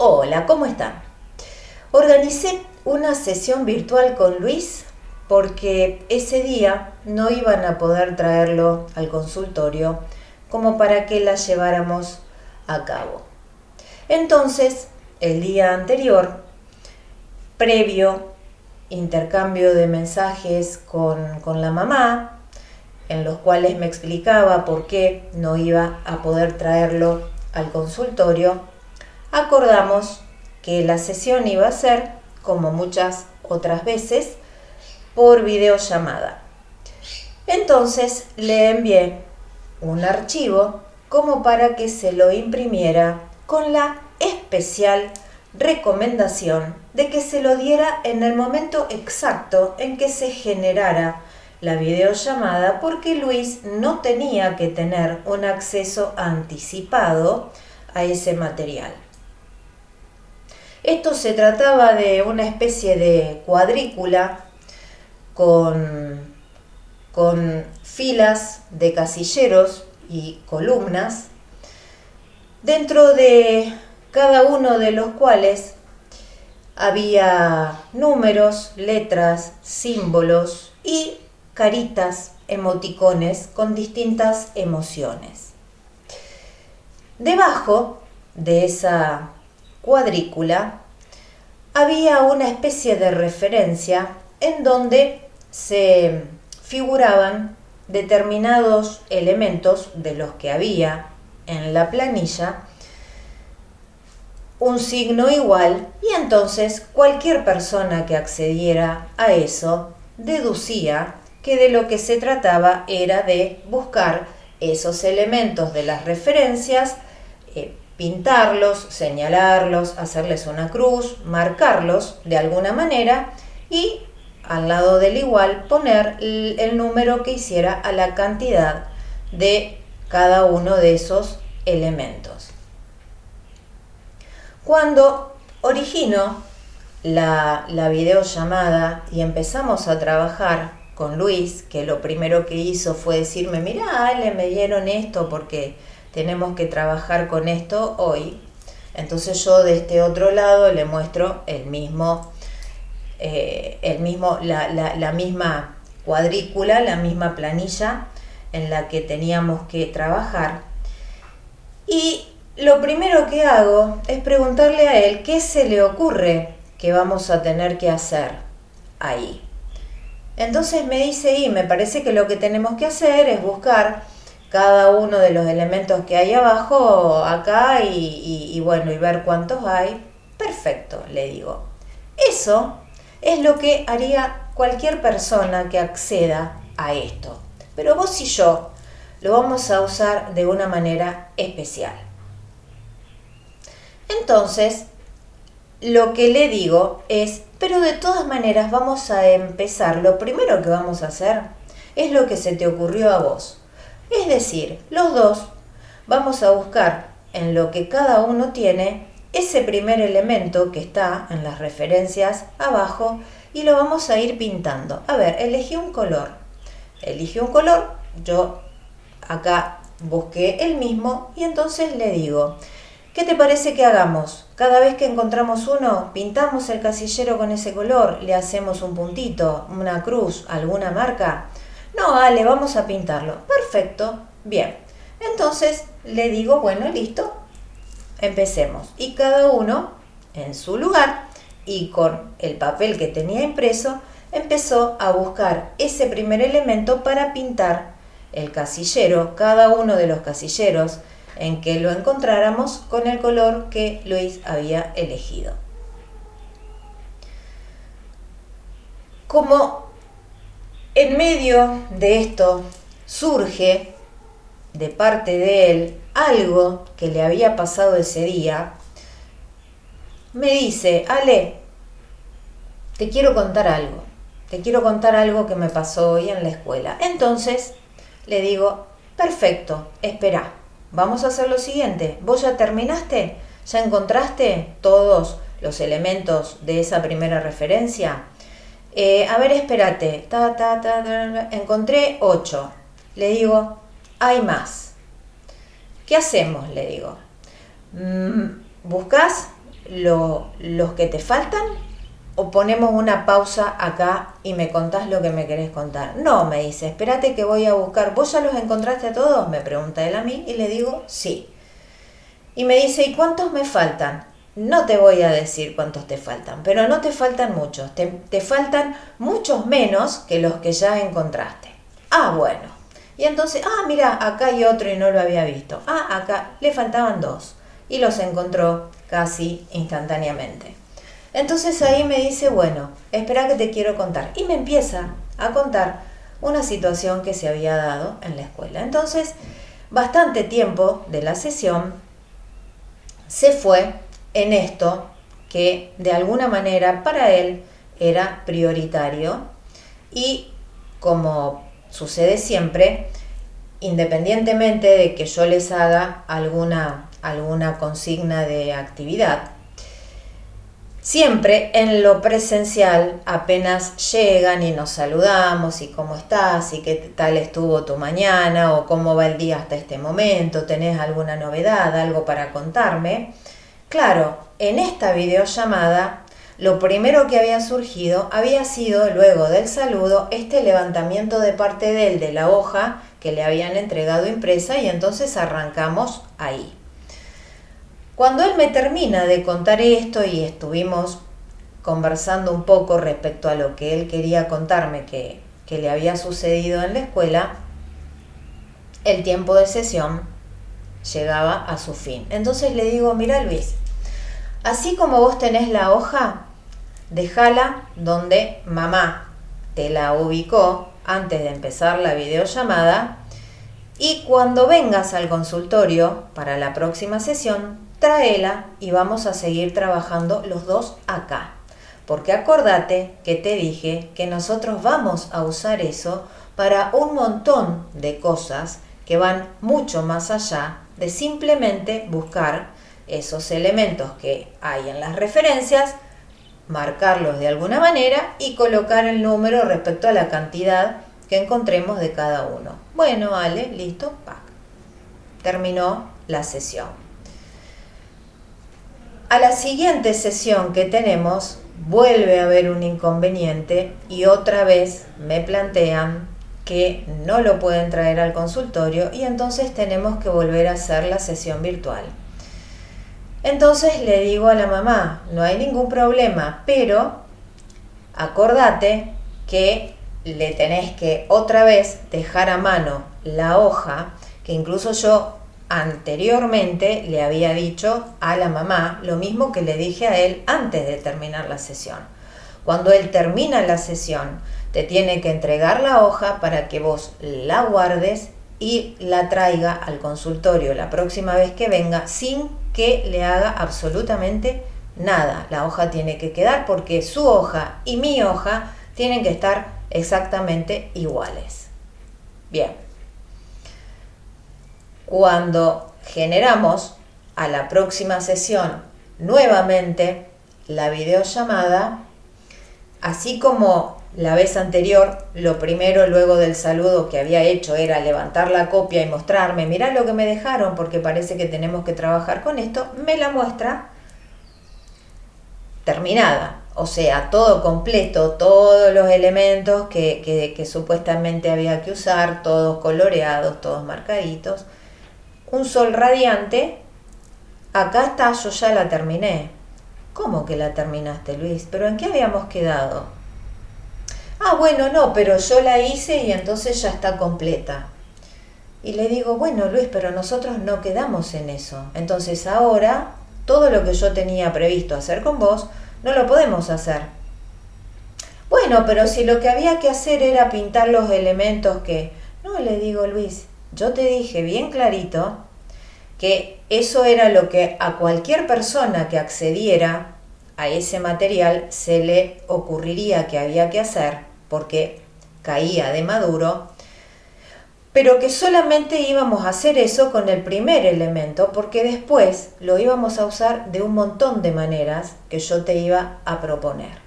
Hola, ¿cómo están? Organicé una sesión virtual con Luis porque ese día no iban a poder traerlo al consultorio como para que la lleváramos a cabo. Entonces, el día anterior, previo intercambio de mensajes con la mamá, en los cuales me explicaba por qué no iba a poder traerlo al consultorio, acordamos que la sesión iba a ser, como muchas otras veces, por videollamada. Entonces le envié un archivo como para que se lo imprimiera con la especial recomendación de que se lo diera en el momento exacto en que se generara la videollamada, porque Luis no tenía que tener un acceso anticipado a ese material. Esto se trataba de una especie de cuadrícula con filas de casilleros y columnas, dentro de cada uno de los cuales había números, letras, símbolos y caritas, emoticones con distintas emociones. Debajo de esa cuadrícula había una especie de referencia en donde se figuraban determinados elementos de los que había en la planilla, un signo igual, y entonces cualquier persona que accediera a eso deducía que de lo que se trataba era de buscar esos elementos de las referencias, pintarlos, señalarlos, hacerles una cruz, marcarlos de alguna manera y al lado del igual poner el número que hiciera a la cantidad de cada uno de esos elementos. Cuando origino la videollamada y empezamos a trabajar con Luis, que lo primero que hizo fue decirme: mirá, Ale, me dieron esto porque tenemos que trabajar con esto hoy. Entonces yo de este otro lado le muestro la misma cuadrícula, la misma planilla en la que teníamos que trabajar. Y lo primero que hago es preguntarle a él qué se le ocurre que vamos a tener que hacer ahí. Entonces me dice, y me parece que lo que tenemos que hacer es buscar cada uno de los elementos que hay abajo, acá, y ver cuántos hay. Perfecto, le digo. Eso es lo que haría cualquier persona que acceda a esto. Pero vos y yo lo vamos a usar de una manera especial. Entonces, lo que le digo es, pero de todas maneras vamos a empezar. Lo primero que vamos a hacer es lo que se te ocurrió a vos. Es decir, los dos vamos a buscar en lo que cada uno tiene ese primer elemento que está en las referencias abajo y lo vamos a ir pintando. A ver, elegí un color. Yo acá busqué el mismo y entonces le digo, ¿qué te parece que hagamos? Cada vez que encontramos uno, pintamos el casillero con ese color, le hacemos un puntito, una cruz, alguna marca. No, Ale, vamos a pintarlo. Perfecto, bien. Entonces le digo, bueno, listo, empecemos. Y cada uno en su lugar y con el papel que tenía impreso, empezó a buscar ese primer elemento para pintar el casillero, cada uno de los casilleros en que lo encontráramos con el color que Luis había elegido. Como en medio de esto surge de parte de él algo que le había pasado ese día, me dice, Ale, te quiero contar algo que me pasó hoy en la escuela. Entonces le digo, perfecto, espera, vamos a hacer lo siguiente, ¿vos ya terminaste? ¿Ya encontraste todos los elementos de esa primera referencia? A ver, espérate, encontré 8. Le digo, hay más. ¿Qué hacemos? Le digo. ¿Buscas los que te faltan o ponemos una pausa acá y me contás lo que me querés contar? No, me dice, espérate que voy a buscar. ¿Vos ya los encontraste a todos? Me pregunta él a mí y le digo, sí. Y me dice, ¿y cuántos me faltan? No te voy a decir cuántos te faltan, pero no te faltan muchos. Te faltan muchos menos que los que ya encontraste. Ah, bueno. Y entonces, mira, acá hay otro y no lo había visto. Acá le faltaban 2. Y los encontró casi instantáneamente. Entonces ahí me dice, bueno, espera que te quiero contar. Y me empieza a contar una situación que se había dado en la escuela. Entonces, bastante tiempo de la sesión se fue en esto que de alguna manera para él era prioritario y, como sucede siempre, independientemente de que yo les haga alguna consigna de actividad, siempre en lo presencial apenas llegan y nos saludamos y cómo estás y qué tal estuvo tu mañana o cómo va el día hasta este momento, tenés alguna novedad, algo para contarme. Claro, en esta videollamada lo primero que había surgido había sido, luego del saludo, este levantamiento de parte de él de la hoja que le habían entregado impresa y entonces arrancamos ahí. Cuando él me termina de contar esto y estuvimos conversando un poco respecto a lo que él quería contarme que le había sucedido en la escuela, el tiempo de sesión llegaba a su fin. Entonces le digo, mira Luis, así como vos tenés la hoja, dejala donde mamá te la ubicó antes de empezar la videollamada y cuando vengas al consultorio para la próxima sesión, tráela y vamos a seguir trabajando los dos acá. Porque acordate que te dije que nosotros vamos a usar eso para un montón de cosas que van mucho más allá de simplemente buscar esos elementos que hay en las referencias, marcarlos de alguna manera y colocar el número respecto a la cantidad que encontremos de cada uno. Bueno, vale, listo, ¡pac! Terminó la sesión. A la siguiente sesión que tenemos vuelve a haber un inconveniente y otra vez me plantean que no lo pueden traer al consultorio y entonces tenemos que volver a hacer la sesión virtual. Entonces le digo a la mamá, no hay ningún problema, pero acordate que le tenés que otra vez dejar a mano la hoja, que incluso yo anteriormente le había dicho a la mamá lo mismo que le dije a él antes de terminar la sesión. Cuando él termina la sesión, te tiene que entregar la hoja para que vos la guardes y la traiga al consultorio la próxima vez que venga sin que le haga absolutamente nada. La hoja tiene que quedar porque su hoja y mi hoja tienen que estar exactamente iguales. Bien. Cuando generamos a la próxima sesión nuevamente la videollamada, así como la vez anterior, lo primero luego del saludo que había hecho era levantar la copia y mostrarme, mirá lo que me dejaron porque parece que tenemos que trabajar con esto, me la muestra terminada, o sea, todo completo, todos los elementos que supuestamente había que usar, todos coloreados, todos marcaditos. Un sol radiante, acá está, yo ya la terminé. ¿Cómo que la terminaste, Luis? ¿Pero en qué habíamos quedado? Bueno, no, pero yo la hice y entonces ya está completa. Y le digo, bueno, Luis, pero nosotros no quedamos en eso. Entonces ahora, todo lo que yo tenía previsto hacer con vos, no lo podemos hacer. Bueno, pero si lo que había que hacer era pintar los elementos que... No, le digo, Luis, yo te dije bien clarito que eso era lo que a cualquier persona que accediera a ese material se le ocurriría que había que hacer, porque caía de maduro, pero que solamente íbamos a hacer eso con el primer elemento, porque después lo íbamos a usar de un montón de maneras que yo te iba a proponer.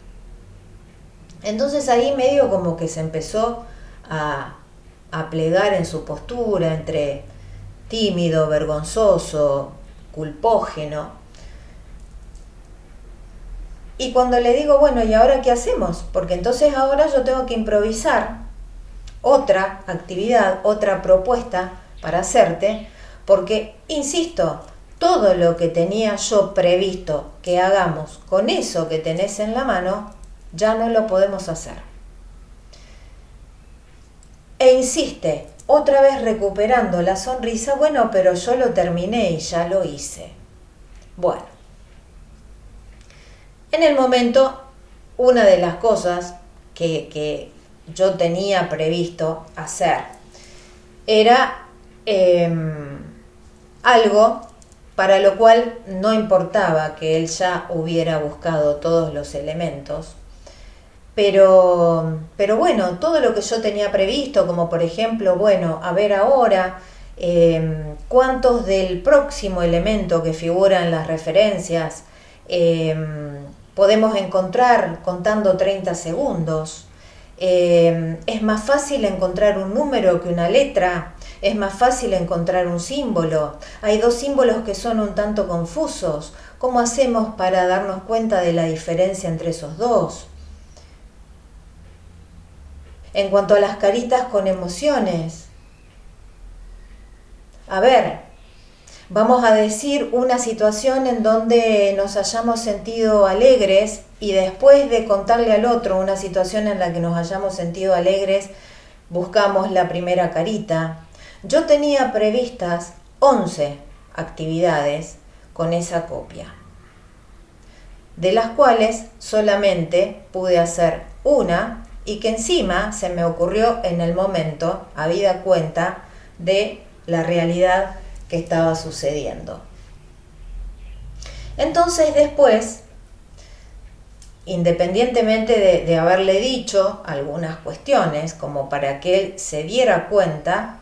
Entonces ahí medio como que se empezó a plegar en su postura entre tímido, vergonzoso, culpógeno. Y cuando le digo, bueno, ¿y ahora qué hacemos? Porque entonces ahora yo tengo que improvisar otra actividad, otra propuesta para hacerte, porque, insisto, todo lo que tenía yo previsto que hagamos con eso que tenés en la mano, ya no lo podemos hacer. E insiste, otra vez recuperando la sonrisa, bueno, pero yo lo terminé y ya lo hice. Bueno, en el momento, una de las cosas que yo tenía previsto hacer era algo para lo cual no importaba que él ya hubiera buscado todos los elementos, pero bueno, todo lo que yo tenía previsto, como por ejemplo, bueno, a ver ahora cuántos del próximo elemento que figura en las referencias podemos encontrar contando 30 segundos. Es más fácil encontrar un número que una letra, es más fácil encontrar un símbolo. Hay dos símbolos que son un tanto confusos. ¿Cómo hacemos para darnos cuenta de la diferencia entre esos dos? En cuanto a las caritas con emociones, a ver, vamos a decir una situación en donde nos hayamos sentido alegres y después de contarle al otro una situación en la que nos hayamos sentido alegres, buscamos la primera carita. Yo tenía previstas 11 actividades con esa copia, de las cuales solamente pude hacer una y que encima se me ocurrió en el momento, habida cuenta de la realidad que estaba sucediendo. Entonces después, independientemente de haberle dicho algunas cuestiones como para que él se diera cuenta,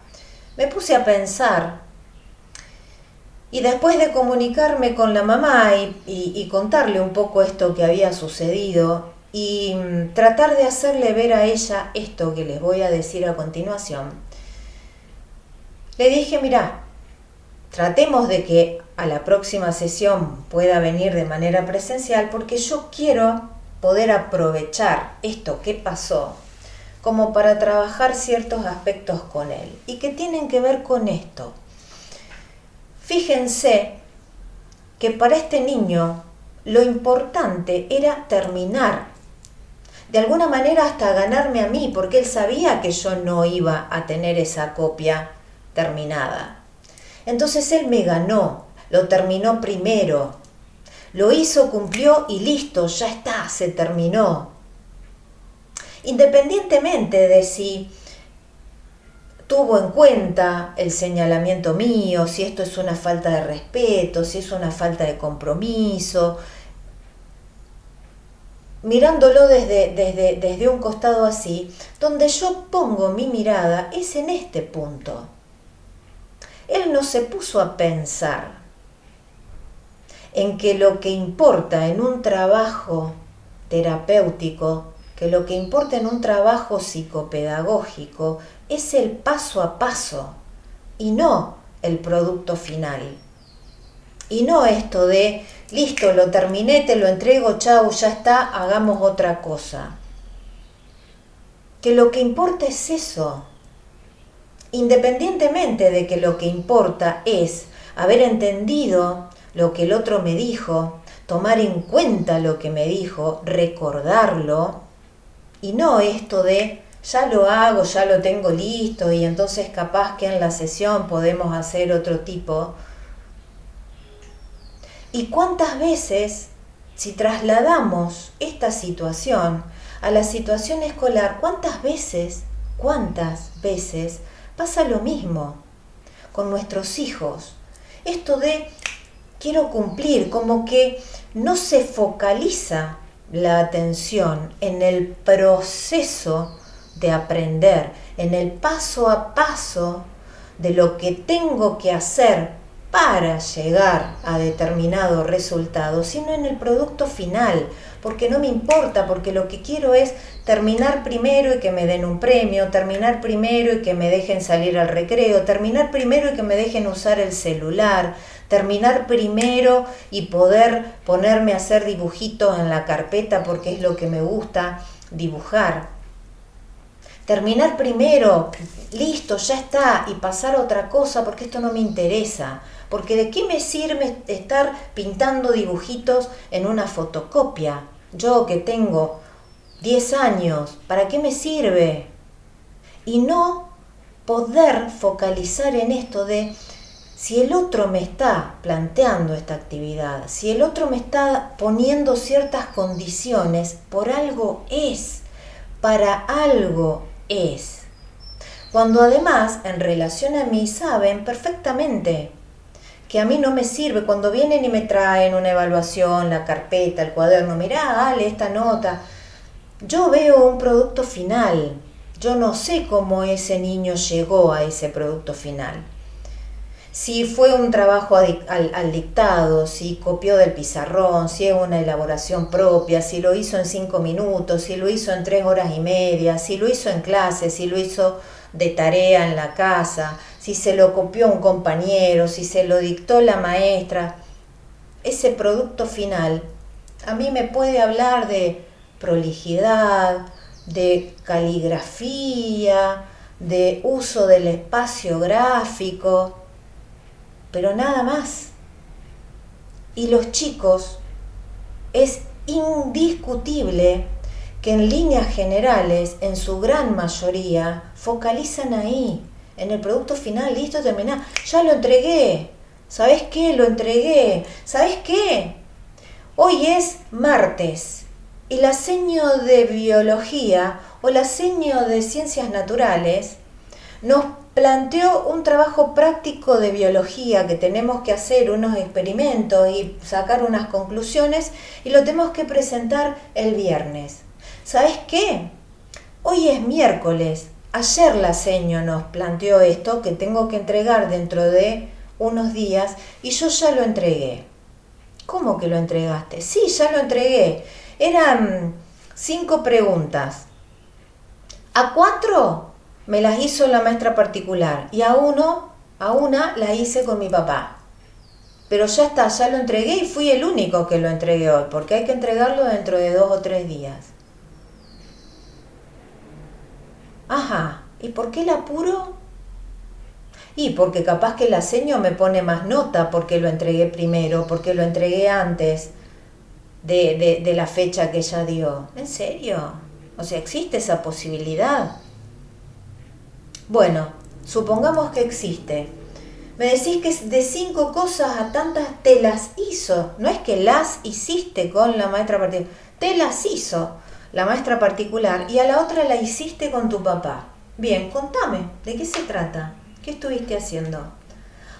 me puse a pensar y después de comunicarme con la mamá y contarle un poco esto que había sucedido y tratar de hacerle ver a ella esto que les voy a decir a continuación, le dije, mirá, tratemos de que a la próxima sesión pueda venir de manera presencial porque yo quiero poder aprovechar esto que pasó como para trabajar ciertos aspectos con él y que tienen que ver con esto. Fíjense que para este niño lo importante era terminar, de alguna manera hasta ganarme a mí, porque él sabía que yo no iba a tener esa copia terminada. Entonces él me ganó, lo terminó primero, lo hizo, cumplió y listo, ya está, se terminó. Independientemente de si tuvo en cuenta el señalamiento mío, si esto es una falta de respeto, si es una falta de compromiso, mirándolo desde un costado así, donde yo pongo mi mirada es en este punto. Él no se puso a pensar en que lo que importa en un trabajo terapéutico, que lo que importa en un trabajo psicopedagógico es el paso a paso y no el producto final. Y no esto de, listo, lo terminé, te lo entrego, chau, ya está, hagamos otra cosa. Que lo que importa es eso. Independientemente de que lo que importa es haber entendido lo que el otro me dijo, tomar en cuenta lo que me dijo, recordarlo, y no esto de ya lo hago, ya lo tengo listo y entonces capaz que en la sesión podemos hacer otro tipo. ¿Y cuántas veces, si trasladamos esta situación a la situación escolar, cuántas veces pasa lo mismo con nuestros hijos? Esto de quiero cumplir, como que no se focaliza la atención en el proceso de aprender, en el paso a paso de lo que tengo que hacer para llegar a determinado resultado, sino en el producto final, porque no me importa, porque lo que quiero es terminar primero y que me den un premio, terminar primero y que me dejen salir al recreo, terminar primero y que me dejen usar el celular, terminar primero y poder ponerme a hacer dibujitos en la carpeta porque es lo que me gusta dibujar. Terminar primero, listo, ya está, y pasar a otra cosa porque esto no me interesa. Porque ¿de qué me sirve estar pintando dibujitos en una fotocopia? Yo que tengo 10 años, ¿para qué me sirve? Y no poder focalizar en esto de si el otro me está planteando esta actividad, si el otro me está poniendo ciertas condiciones, por algo es, para algo es. Cuando además, en relación a mí, saben perfectamente que a mí no me sirve, cuando vienen y me traen una evaluación, la carpeta, el cuaderno, mirá, Ale, esta nota, yo veo un producto final, yo no sé cómo ese niño llegó a ese producto final. Si fue un trabajo al dictado, si copió del pizarrón, si es una elaboración propia, si lo hizo en 5 minutos, si lo hizo en 3 horas y media, si lo hizo en clase, si lo hizo de tarea en la casa, si se lo copió un compañero, si se lo dictó la maestra. Ese producto final a mí me puede hablar de prolijidad, de caligrafía, de uso del espacio gráfico, pero nada más. Y los chicos, es indiscutible que en líneas generales, en su gran mayoría, focalizan ahí, en el producto final, listo, terminado. Ya lo entregué. ¿Sabés qué? Lo entregué. ¿Sabés qué? Hoy es martes y la seño de biología o la seño de ciencias naturales nos planteó un trabajo práctico de biología que tenemos que hacer unos experimentos y sacar unas conclusiones y lo tenemos que presentar el viernes. ¿Sabes qué? Hoy es miércoles. Ayer la seño nos planteó esto que tengo que entregar dentro de unos días y yo ya lo entregué. ¿Cómo que lo entregaste? Sí, ya lo entregué. Eran 5 preguntas. A 4 me las hizo la maestra particular y a una la hice con mi papá. Pero ya está, ya lo entregué y fui el único que lo entregué hoy, porque hay que entregarlo dentro de 2 o 3 días. Ajá, ¿y por qué el apuro? Y porque capaz que la seño me pone más nota porque lo entregué primero, porque lo entregué antes de la fecha que ella dio. ¿En serio? O sea, ¿existe esa posibilidad? Bueno, supongamos que existe. Me decís que de 5 cosas a tantas te las hizo. No es que las hiciste con la maestra particular. Te las hizo la maestra particular y a la otra la hiciste con tu papá. Bien, contame, ¿de qué se trata? ¿Qué estuviste haciendo?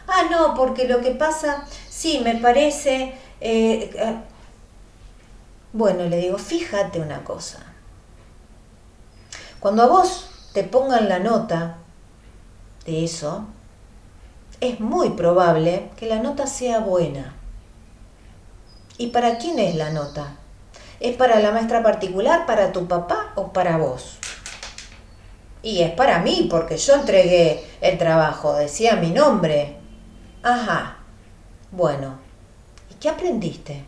Ah, no, porque lo que pasa, sí, me parece... Bueno, le digo, fíjate una cosa. Cuando a vos te pongan la nota de eso, es muy probable que la nota sea buena. ¿Y para quién es la nota? ¿Es para la maestra particular, para tu papá o para vos? Y es para mí, porque yo entregué el trabajo, decía mi nombre. Ajá, bueno, ¿y qué aprendiste?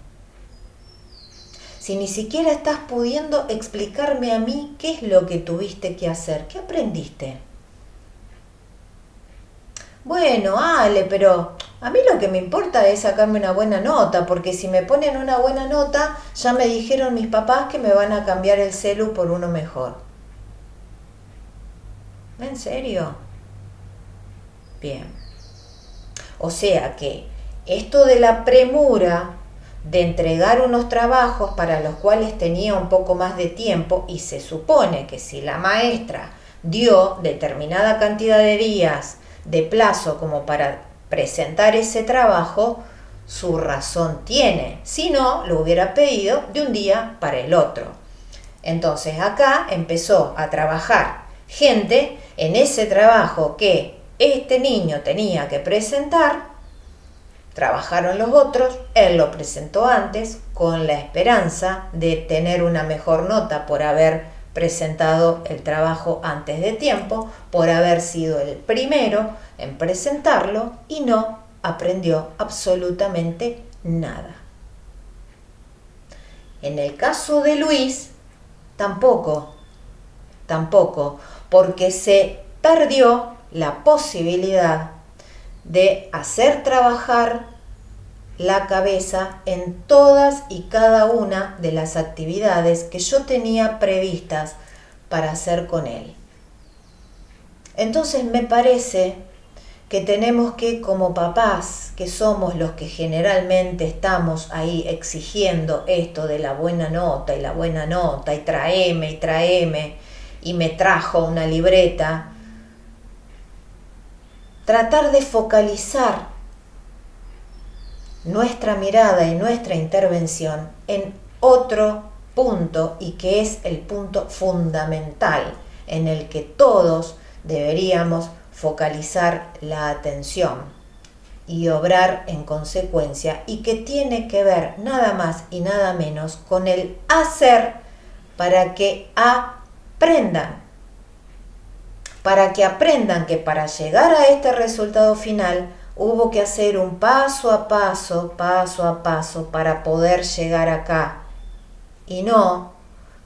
Si ni siquiera estás pudiendo explicarme a mí qué es lo que tuviste que hacer, ¿qué aprendiste? Bueno, Ale, pero a mí lo que me importa es sacarme una buena nota, porque si me ponen una buena nota, ya me dijeron mis papás que me van a cambiar el celu por uno mejor. ¿En serio? Bien. O sea que esto de la premura de entregar unos trabajos para los cuales tenía un poco más de tiempo, y se supone que si la maestra dio determinada cantidad de días de plazo como para presentar ese trabajo, su razón tiene. Si no, lo hubiera pedido de un día para el otro. Entonces acá empezó a trabajar gente en ese trabajo que este niño tenía que presentar Trabajaron los otros, él lo presentó antes con la esperanza de tener una mejor nota por haber presentado el trabajo antes de tiempo, por haber sido el primero en presentarlo y no aprendió absolutamente nada. En el caso de Luis, tampoco, porque se perdió la posibilidad de hacer trabajar la cabeza en todas y cada una de las actividades que yo tenía previstas para hacer con él. Entonces me parece que tenemos que, como papás, que somos los que generalmente estamos ahí exigiendo esto de la buena nota, y tráeme, y me trajo una libreta, tratar de focalizar nuestra mirada y nuestra intervención en otro punto, y que es el punto fundamental en el que todos deberíamos focalizar la atención y obrar en consecuencia, y que tiene que ver nada más y nada menos con el hacer para que aprendan. Para que aprendan que para llegar a este resultado final hubo que hacer un paso a paso para poder llegar acá. Y no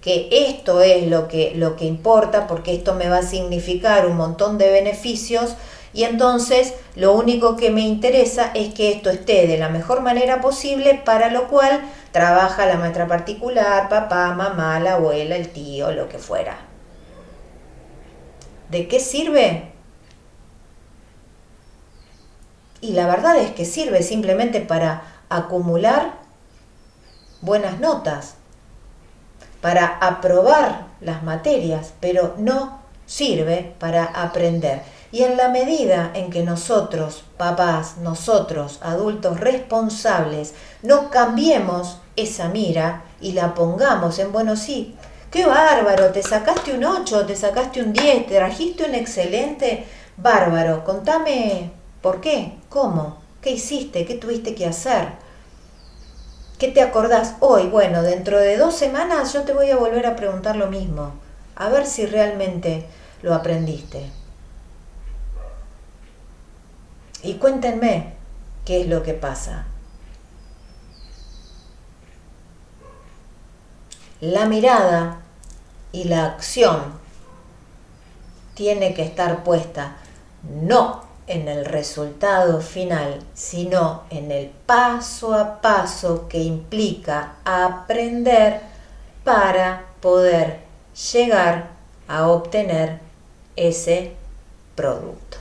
que esto es lo que importa, porque esto me va a significar un montón de beneficios, y entonces lo único que me interesa es que esto esté de la mejor manera posible, para lo cual trabaja la maestra particular, papá, mamá, la abuela, el tío, lo que fuera. ¿De qué sirve? Y la verdad es que sirve simplemente para acumular buenas notas, para aprobar las materias, pero no sirve para aprender. Y en la medida en que nosotros, papás, nosotros, adultos responsables, no cambiemos esa mira y la pongamos en, bueno, sí, qué bárbaro, te sacaste un 8, te sacaste un 10, te trajiste un excelente, bárbaro, contame por qué, cómo, qué hiciste, qué tuviste que hacer. ¿Qué te acordás hoy? Bueno, dentro de 2 semanas yo te voy a volver a preguntar lo mismo, a ver si realmente lo aprendiste. Y cuéntenme qué es lo que pasa. La mirada y la acción tiene que estar puesta no en el resultado final, sino en el paso a paso que implica aprender para poder llegar a obtener ese producto.